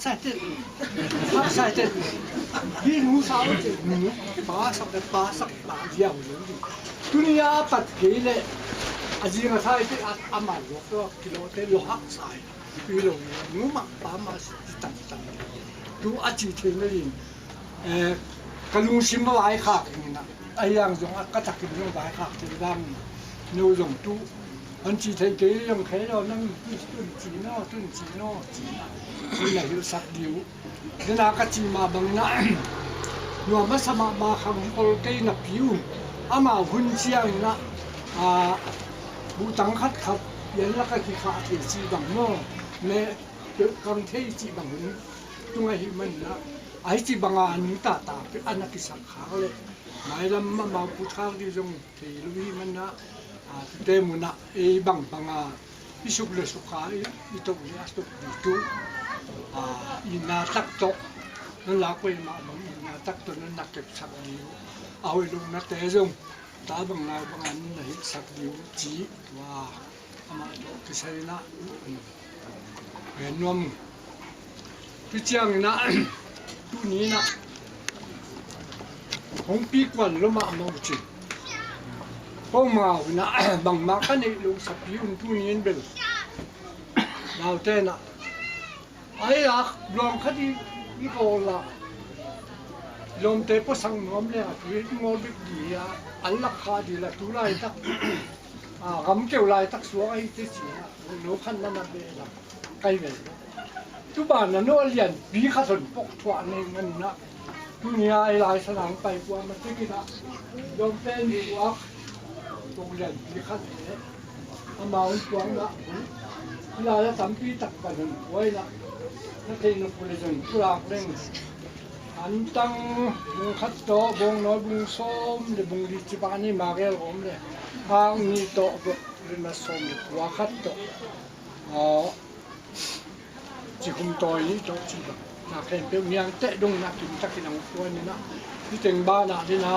Sätet. Sätet. Vi nu sauti nu pasak dia ulungi. Dunia pat gele ajira sai te amal to kilo te lo hak sai. Kilo nu mak pa mas tan. Tu achi themelin kalung simba ai khak ni na. Ayang jong ka tak ni jong ai khak te dam nu jong tu anh chỉ thấy cái dòng thế đó nó tuần chỉ nó cái này hiểu sắc điệu nên là cái chỉ mà bằng nãy nhưng mà sao mà không có cái nạp phiếu mà hun chiang na bu tăng khát khắp hiện là cái gì khác thì chỉ bằng nó mẹ cái con thế chỉ bằng hun tung ai mình là ai chỉ bằng anh ta cái anh cái sắc khácเลยmai làm mà bu khác đi dòng thì lui mình na te muna e bang isuk le suka ito ni astok dito ina takto nan la ko ma ina takto nan nakep sak ni awi lu na te jong ta bang na bang an nei sak diu ji wa ama do kisai na nom pi chiang na tu ni na hong pi kwan lo ma ma chi Phong màu na bằng má cái này luôn sập yun tu nhiên bel nào tên à ấy là lòng cái đi vô là lòng tế có sang ngóm lên thì ngồi biết gì à ăn lạc kha gì là tu lại tắc gắm kêu lại tắc xuống ấy thế gì à nó khăn nó nằm bên là cây về tu bản là nó liền bí khát thuần bốc thoại này mình na tu nhiên ai lại sang hàng bay qua mà thế kia lòng tên gì quáตรงเรียนที่ขั้นนี้มาอุ่นกวางละเวลาจะทำปีตักกันไว้ละถ้าเทนปุริจนกุหลาบเร่งอันตั้งบุงขัดโตบงน้อยบุงส้มหรือบุงดิจิบานี่มาเกลผมเลยทางนี้โตก็เรียนมาส้มหัวขัดโตจิคุมโตนี้โตจิบะนักเรียนเปียงยังเตะดงนักกินตักกินน้ำตัวนี่นะที่เต็งบ้านนี่นะ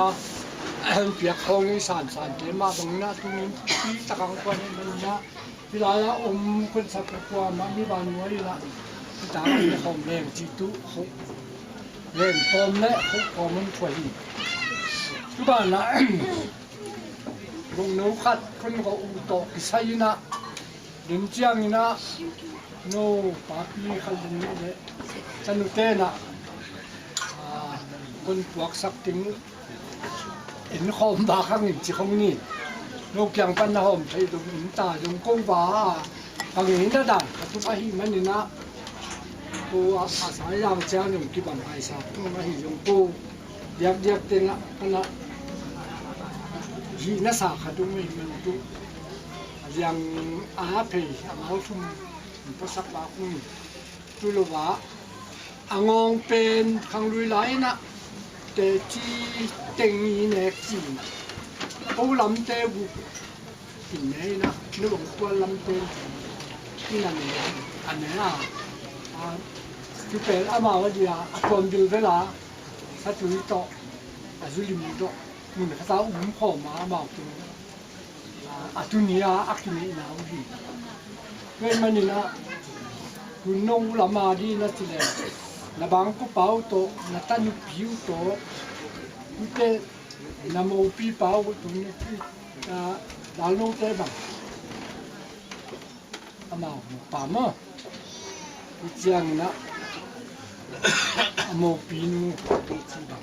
เปียกคลองนี่สานเต็มมาตรงนั้นตรงนี้ที่ตะกังกวนมันนะเวลาละคนสักกว่ามันมีบานไว้ละที่ตาเป็นของแรงจีตุเขาแรงพร้อมและเขาพร้อมมันถอยทุกบ้านนะลงนู้ขัดคนเขาอุตกใส่นะเดินเจียงนะโน่ปาปีขันนี่เลยสนุกเต้นะคนปวกสักถึงเห็นหอมบาข้างหนึ่งจีข้างนี้นกยังปันหอมใช้ตรงหินตาตรงก้งบาข้างหินตาด่างทุกอาหิมันนี่นะกูอาศัยยามเจ้าหนึ่งที่บังไอซาทุกอาหิยงกูเดียกเต็งละกันละหินสาขาตรงนี้มันตุยังอาเพย์เอาทุ่มภาษาปากนี่ตุลวะงองเป็นข้างลุยไหลนะแต่ที่เต็งนี้เนี่ยจีนเขาลำเตบุกินไหนนะนึกว่าตัวลำเตที่นั่นเองอันนี้คือเป็นอามาว่าดีคนดูเวลาถ้าจุดโตจุดลิมิตโตมันเขาจะอุ้มข้อมาบอกตัวจุดนี้อักนี้นะวันนี้เว้ยมันนี่นะคุณน้องละมาดีนะทีเดียวna bangko pau to na tanu piu to ute na mo pi pau to ni da lo te ba ama pa mo chiang na mo pi nu chi ba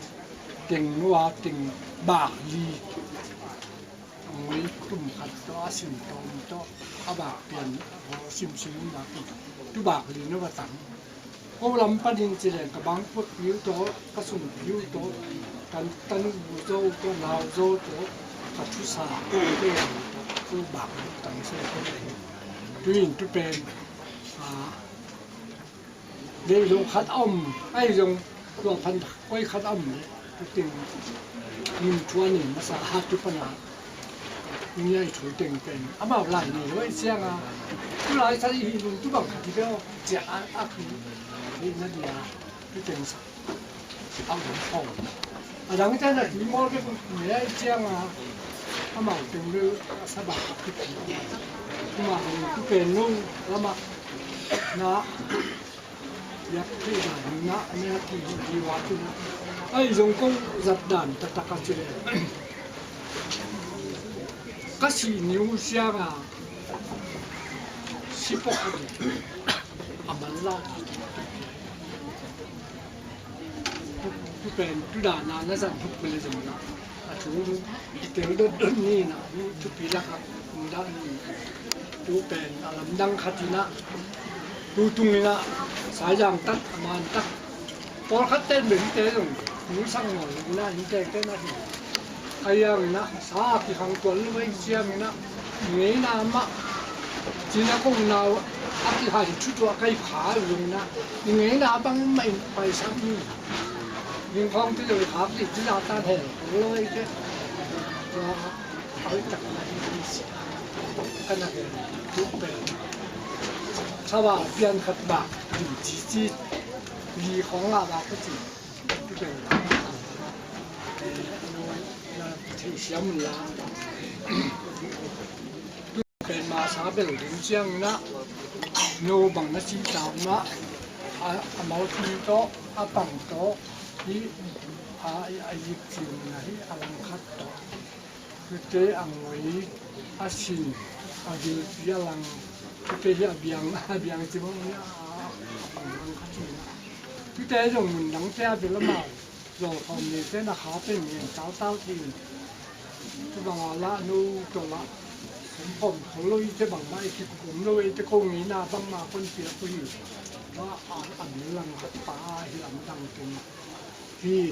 teng wa teng ba li ngoi tum khat to sim to aba pian sim ba tu ba li no ba tangโอลำปันดินจีเลนกับบางพวกผิวโตกระสุนผิวโตกันตันบูโตตัวลาวโตตัวกัทุสาตัวเตี้ยตัวบากต่างเส้นตัวเองตัวอินตัวเป็นเดี๋ยวขัดอ้อมไอ้ยงตัวพันไว้ขัดอ้อมตัวติงนิ่มชัวนิ่มมาสาหัสตัวปัญหาเนี่ยถูติงเป็นอามาหลายนี่ด้วยเสียงตัวหลายท่านอีลุงตัวบางทีเดียวเจ้าอาคือนี่นั่นแหละที่เป็นสัตว์เอาหลงพ่อหลังจากนั้นที่มอลก็เนี่ยเจ้าอามาถึงเรื่องสบายที่เป็นมาที่เป็นนุ่งแล้วมานะ เ yak thi da na ne ki di wa tu ai jong ko zat dan ta ta ka chile ka si niu sia ga si po amalla tu pen tu da na na san tu pe le jong na a chu te do don ni na ni tu pi la ka da ni tu pen alam dang khatina tu tung ni na sa yang tat man tak por khat ten ben te jong ni sang ngol na ni te te na ayang na sa ki khang tol mai siam na ngei na ma china kong na aki ha chu tu kai kha yung na ngei na bang mai pai sang ni nhưng không cái lời khám thì chúng ta ta thể lôi cái ở chặt cái này chút về sao bà biên khất bạc thì chỉ vì không là bà cái gì cái này là thì xem là cái mà sao bây giờ đến chiang nó nô bằng nó chỉ tạo nó máu thì đó bằng đóที่อายุจริงนะที่อลังคัดต่อคือเตะอังไว้อาชีพอายุที่อลังคือเตะเบียงจริงเนี่ยอลังคัดจริงคือเตะตรงมันหลังเตะเป็นละมาเราทำเนี่ยเตะนักขาเป็นเงี้ยเต้าทีที่บางละนู้ตัวละผมเขาลุยจะบางไม่ที่ผมลุยจะคงนี้นะบางมาคนเสียคนอยู่ว่าอันนี้หลังคัดตาที่หลังดังเป็นที่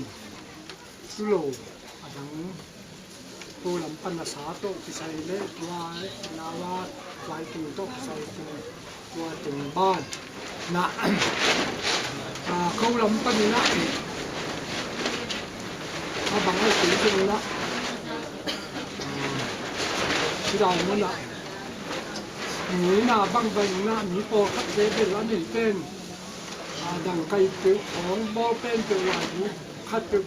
สุโลอังตัวลำปันสาโตที่ใส่เล็กว่านาวาไว้ตัวโตใส่ตัวถึงบ้านนะเขาลำปันนะถ้าบางไอ้สีจริงนะที่เราเนี่ยนะนี่นะบางใบนะมีโปคัดเเป็นแล้วนี่เป็นดังไก่เกี่ยวของบ่เป็นเกี่ยวหลายอยู่คัดเป็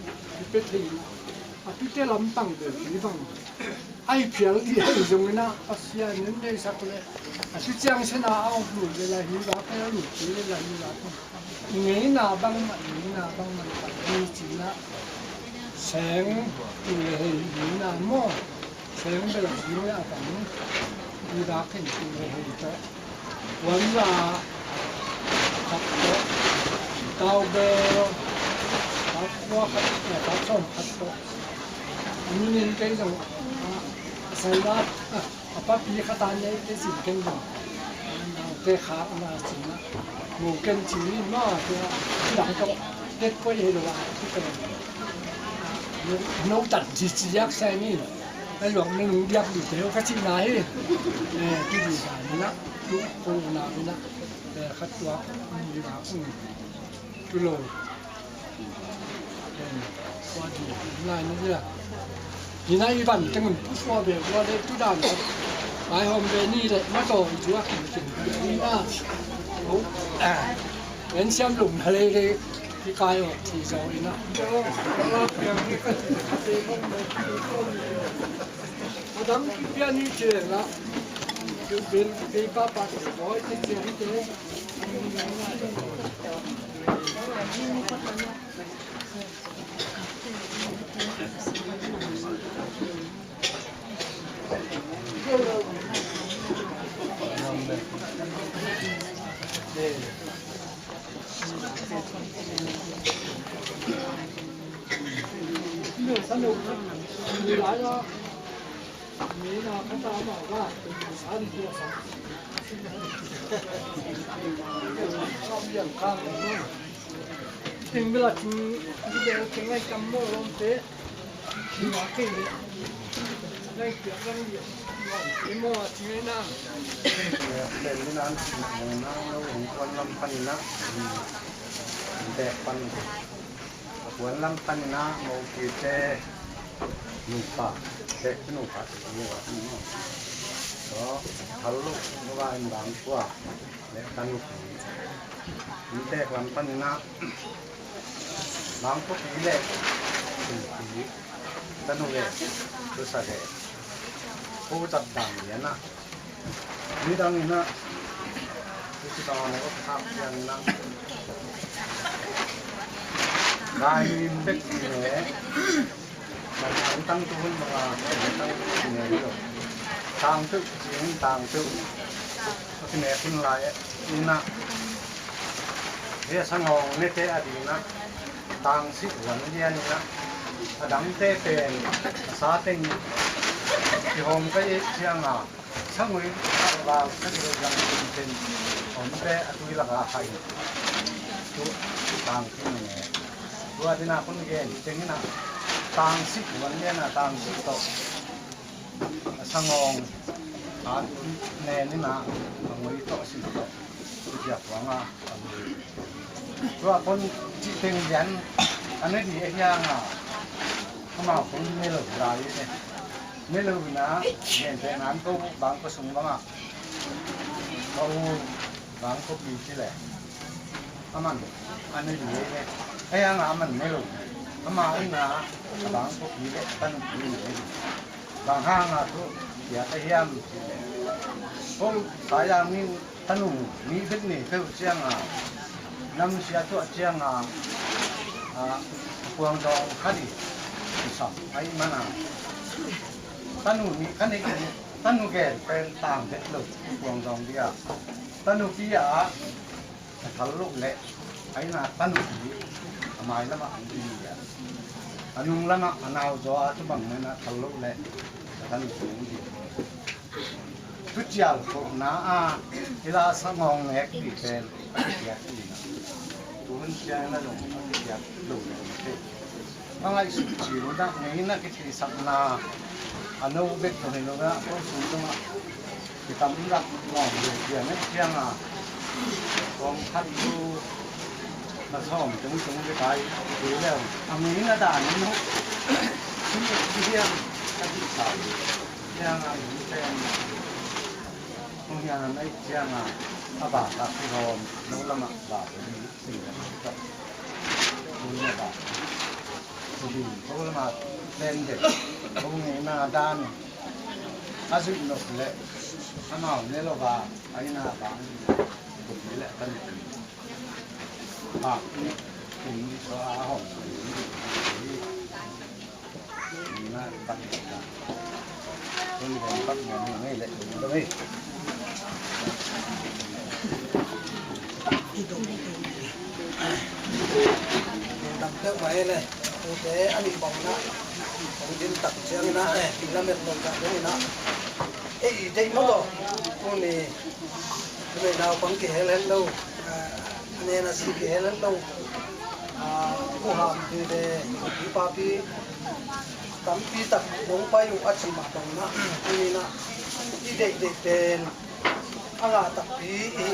นทีพี่เจ้าลำตั้งเดือดนี่ฟังไอ้เพียงที่ไอ้ตรงนี้นะอาเซียนนั่นได้สักเลยพี่เจ้าชนะเอาหลุดเลยหิวรักให้หลุดเลยหิวรักงี้นาบังมันปัดดีจริงนะแสงเลยหิวนาหม้อแสงเป็นหลักหิวเนี่ยฝังหิวรักให้จริงเลยหิวแต่วันละขับเตาเบลขับว่าขับส้มขับโตอันนี้นี่ก็ยังใส่ละป้าปีขตานเนี่ยได้สิ่งเก่งอยู่เตะขามาสิ่งนะหมูเก่งจริงนี่มากเลยหลังก็เด็กก็ยังรู้ว่าที่เป็นน้องตัดจียักษ์ใช่นี่ไอ้หลวงนึงยักษ์อยู่เดียวก็ชิ้นไหนที่ดีกว่านี่นะลูกโคนานี่นะแต่ขัดตัวมีหลักกิโลว่าดีง่ายนี่แหละที่นั่นอีบันจังมันผู้ช่วยแบบว่าได้ทุกด้านหลายห้องเบนี่เลยมาต่อถือว่ากินดีมากโอ้เหมือนเชื่อมหลุมทะเลเลยที่กายออกที่ซอยนะดังเพี้ยนี่เจ๋งละคือเป็นป้าป้าที่ร้อยที่เจ๋งเจ๋งสนุกมีหลายแล้วมีนะเขาตามบอกว่าเป็นสารเดียวกันชอบอย่างข้างเลยถึงเวลาที่เดี๋ยวถึงไอ้กำโม่ลงเตะที่มาเก่งเลยไล่เกี่ยวกันเดียวที่โม่ที่ไม่นั่งเป็นที่นั้นนั่งแล้วผมควรลำพันนะแต่ปันควรลำพันนะโมกิเตนุปะเตนุปะนี่ว่าก็ฮัลโหลนี่ว่าอินดังกว่าและกันนุนี่แต่ลำพันนะน้ำพวกนี้แหละสีตันโนเวตุสะเดผู้จัดดังเนี่ยนะนี่ดังนี่นะที่ตอนนี้ก็ทับยังนะ Dahil yung bek ini, tentang tuhun mga tentang ini itu, tang tu, sini tang tu, ini pun lah ina, dia sangong nete adina, tang si wan dia ina, adang te pen, sateng, di hom kaya siang ah, sangui kalau sedih yang penting, hom te atui laga hai, tu tang ini. Dua dina pun gen, cengina tang si wan dia na tang si to, sangong, ne ni na, ngoi to si to, siap wanga. Dua pun ceng jan, ane di yang ah, kemau pun melu rai ni, melu na, gen dengan tu bang pesung wanga, kau bang kopi cile, aman, ane di ni. Ayang aman melu, ama ina bang ko pile tan pile, bang hanga tu ya ayam pile. Kung sayang ni tanung ni bit ni tu siang nam sia tu siang puang dong kali isam ay mana tanung ni kan ni tanung ke pen tang det lu puang dong dia tanung dia kalau le ay na tanung mai lama andi ya anung lama anau jo atu bang na thallo le kan ni tu chial ko na ila sangong ek di pen ya ni na turun sia na lo ya lo te mga isuchi ro da ni na ki sak na ano bet ko ni lo ga ko su to ma ki tam ra mo ya ne sia na kong khat tu mà xong chúng cái cái là mình là đàn nó cái kia cái gì sao yang những cái không yang này yang bà là cái hòm nó là mặt bà cái gì đó đúng là bà thì có là mặt đen để không nghe na đan áp dụng được lệ anh nào nên là bà anh nào bán cũng lệ tân ini ini soal hom ini na tak kita ini tempat ini lek ini đặt nước máy này thế anh bị bỏng nè bỏng đến tận chiang nè này thì là mệt mỏi cả cái nè ấy đây mất rồi con này cái nào bắn kẻ lên đâu nên là sự kiện lớn đâu cô học thì để đi pa pi tắm pi tập bóng bay u ắt mà đồng naนี่นะที่เด็กเป็นอะไรตักปี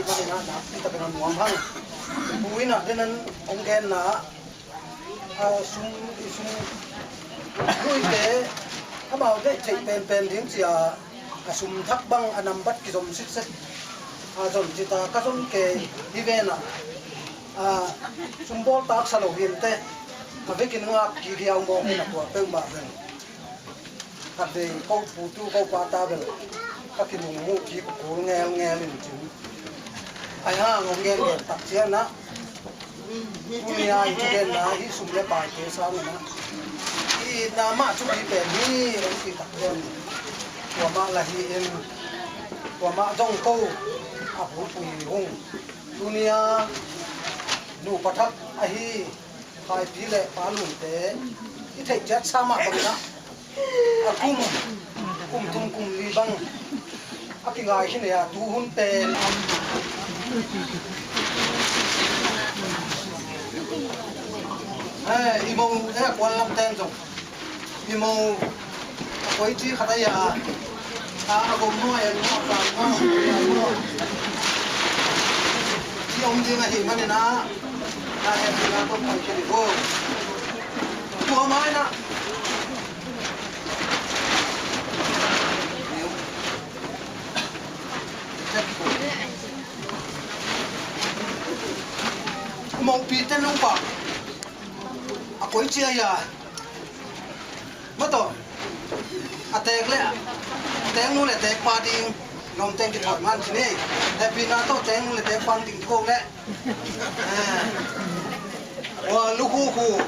ก็เป็นนะที่ตักเป็นหวงพังบุ้ยนะที่นั้นองค์แกนนะซุ่มบุ้ยเตะถ้ามาได้ใช้เป็นทิ้งเสียซุ่มทักบังอันนำบัดกิจมสิทธิ์จนจิตากระสุนเกยที่เวน่ะซุ่มบอลตักสโลวินเตะมาไปกินงักกี่เดียวมองให้หนักกว่าเพิ่มมาเป็นขัดเดย์เขาปูตู้เขาปาตาเป็นก็กินหมูกี่กูแง่เลยจริงไอ้ห่างงเงี้ยตักเชียนะผู้มีอายุเด่นนะที่สุ่มเลี้ยปลายเกสรนะที่นามาชุบที่เป็นนี่องค์ที่ตักเด่นตัวมาละฮีเอ็นตัวมาจ้องกู้อาผู้ปุยหงดุนยาดูประทับไอ้ฮีใครปีเล่ปาลุ่นเตะที่เทจัดสามารถบังนะกุมทุ่มลีบังอากิงไงที่เนี่ยดูหุ่นเตะอีโมควันลำเต็มจงอีโมไว้ที่ขัดยาอาบุญน้อยน้อยฟังน้อยที่องค์จริงอะเห็นมันเนี่ยนะเห็นนะต้องไปเชื่อโก้ตัวไม้นะมองปีเต้นลงปากก๋วยเตี๋ยวยามาต่อแตกเลยแตงนู่นเลยแตกปลาดิงลมแตงที่ถอดมันที่นี่แต่ปีนาโต้แตงนู่นเลยแตกฟังติ่งโก้เลยว่าลูกคู่ khu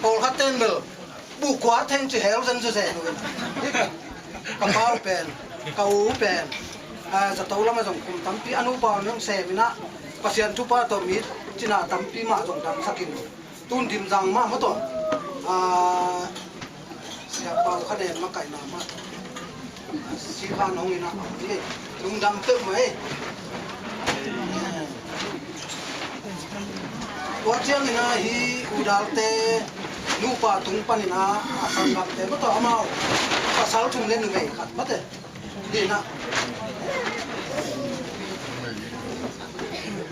Paul Hattenbel bu quá thanh chỉ héo dân cho rẻ rồi cầm bao bèn cầu bèn giờ tàu lắm mà dùng cùng tắm pi ăn uống bao nước xe với nã pasien tu pa to mít chỉ là tắm pi mà dùng tắm sakin tun dim răng mà mất rồi xe bao khá đèn mà cày nào mà xí phan không nào đi dùng đâm tự mấy quá chiang na hi udalte nupa tungpan na asan gamte beto amau pasal tung len ngai khat mate di na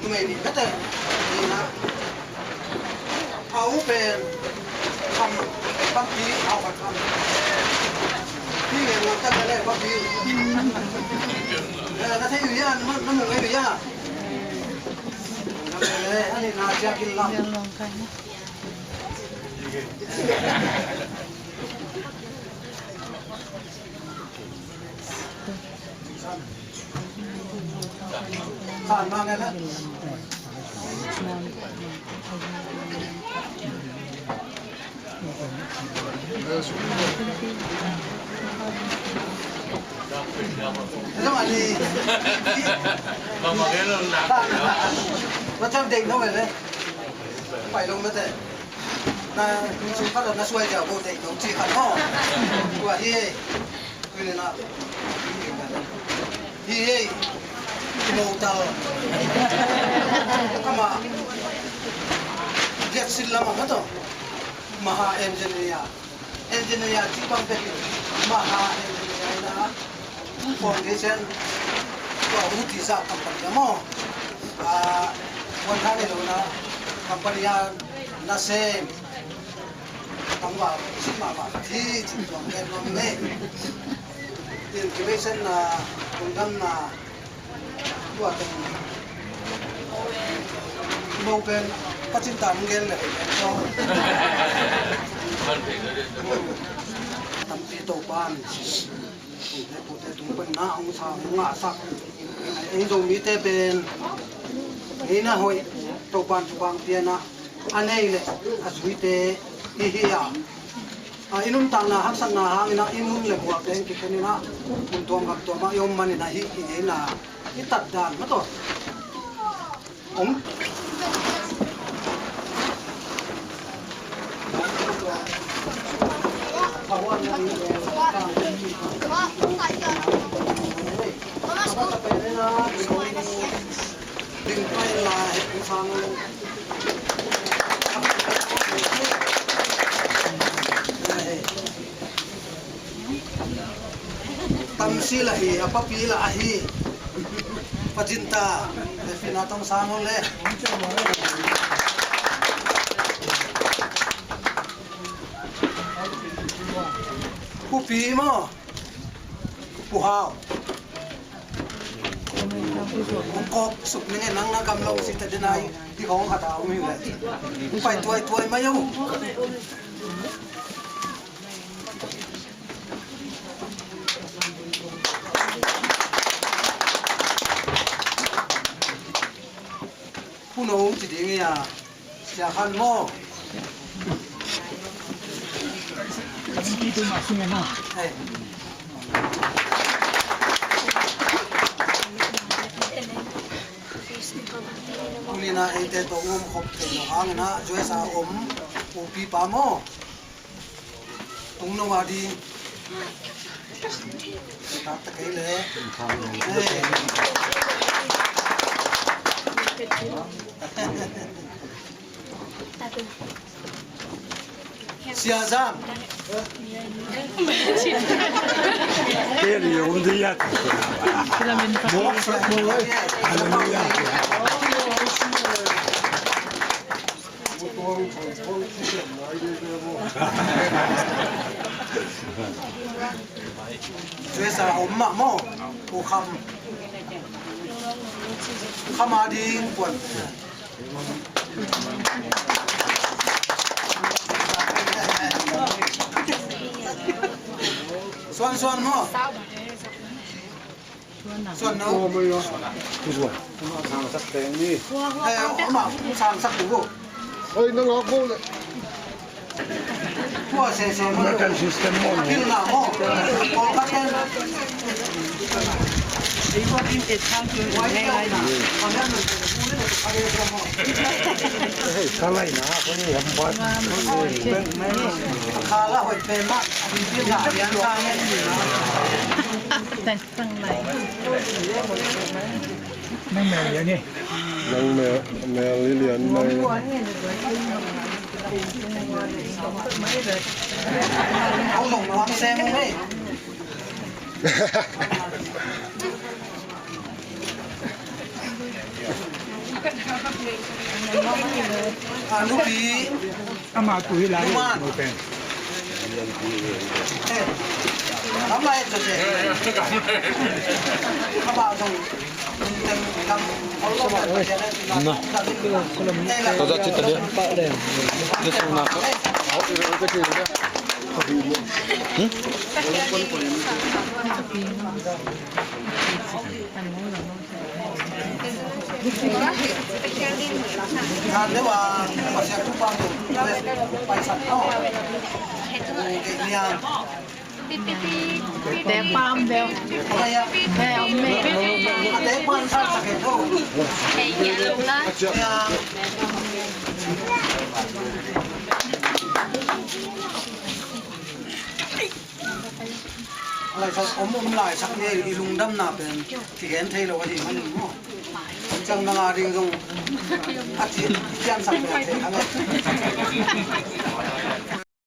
ngai ni mate di na au pen kam pi au kam ni ngai lo ta le pi na thai yu ya nó ngai yu ya anh ấy nói chuyện kinh lắm. Sàn mang cái đó. Nó mà đi. Mà cái nó nó trong định nó về đây phải lông mất đấy là chúng phát là nó xuôi vào bộ định nó chỉ khẩn ho của hi cái này là hi màu tàu các mà liệt xin lắm mà mất maha engineer chỉ bằng cái maha engineer là foundation của hút thì ra cầm cầm màวันท่าในโลนะกัมพูชานาเซมตั้งว่าสิมาบาที่จิตวงเงินลงเนี่ยอินกิเวชันนะตรงนั้นนะตัวเป็นโมเป็นปัจจินตามเงินเลยก็ตั้งปีโตบ้านในปุถุตุงเป็นน้าองศางาสักไอ้ตรงนี้เตเป็นนี่นะหอยตัวบ้านตัวบางเตียนะอันนี้เลยอาศัยเตอีเฮียอินุมตังนะฮักสังนะฮะอินะอิมุนเลยหัวเต็งกินนี่นะมันตัวกับตัวมายมมันนี่นะฮินี่นะฮิตัดดานมาตัวภาวะนี้ดึงไปลายฟังตำซีละฮีapa piละฮีpacinta defina tong sangon le ku pi mo ku hao kok sụp những nắng nó cầm lâu xịt tới đây thì có hạt áo mình lại phải tuổi mấy đâu phụ nữ chỉ để nghe chả khăn mò đi tôi mặc xin nào Kulina ite to khop te no hang na joe sa upi pa mo tung no wadi ta ta kai le siazam Ele um dia Jual sa mak mo, ukam, kamading pun. Suan mo. Suan no. tu rồi. Nó sang sắc đen đi. Mà sang sắc đủ. Oi, no logo. พวกเซ่ๆมันกันซิสเต็มหมดกินหน้าหม้อพอคัดกันไอ้พวกที่เอ็ดข้างคือไว้ได้นะอันนั้นมันพูดได้อะไรกันหมดเฮ้ยอะไรนะคนนี้ทำบ้านเป็นไม่คาละหอยเป็นมากมีที่หลายอย่างทางนี้อยู่นะแต่ข้างในไม่แม่อย่างนี้ Nang mel lilian mai. เอาหลงวางแซงเลยลูกปีอามาตุยลายโอเคทำไรจะเจ๊ข้าวบ้าตรงเต็มกำเขาลงมาเลยนะตัวจัดจิตเลยเดี๋ยวส่งมาเอาไปเลยก็คือเนี่ยทานได้ว่าภาษาทุกบางไปสัตว์นอกเนี่ยแต่ปามเดียวอะไรอ่ะแม่เอาแม่แต่ปามสัตว์สักแค่เท่าเฮ้ยอย่าลงละอะไรสักอมหลายสักเนี่ยอีลุงดำหนาเป็นที่เห็นเทเราที่มันมั่วจังนาดีตรงอาทิตย์ยันสักเนี่ยอะไร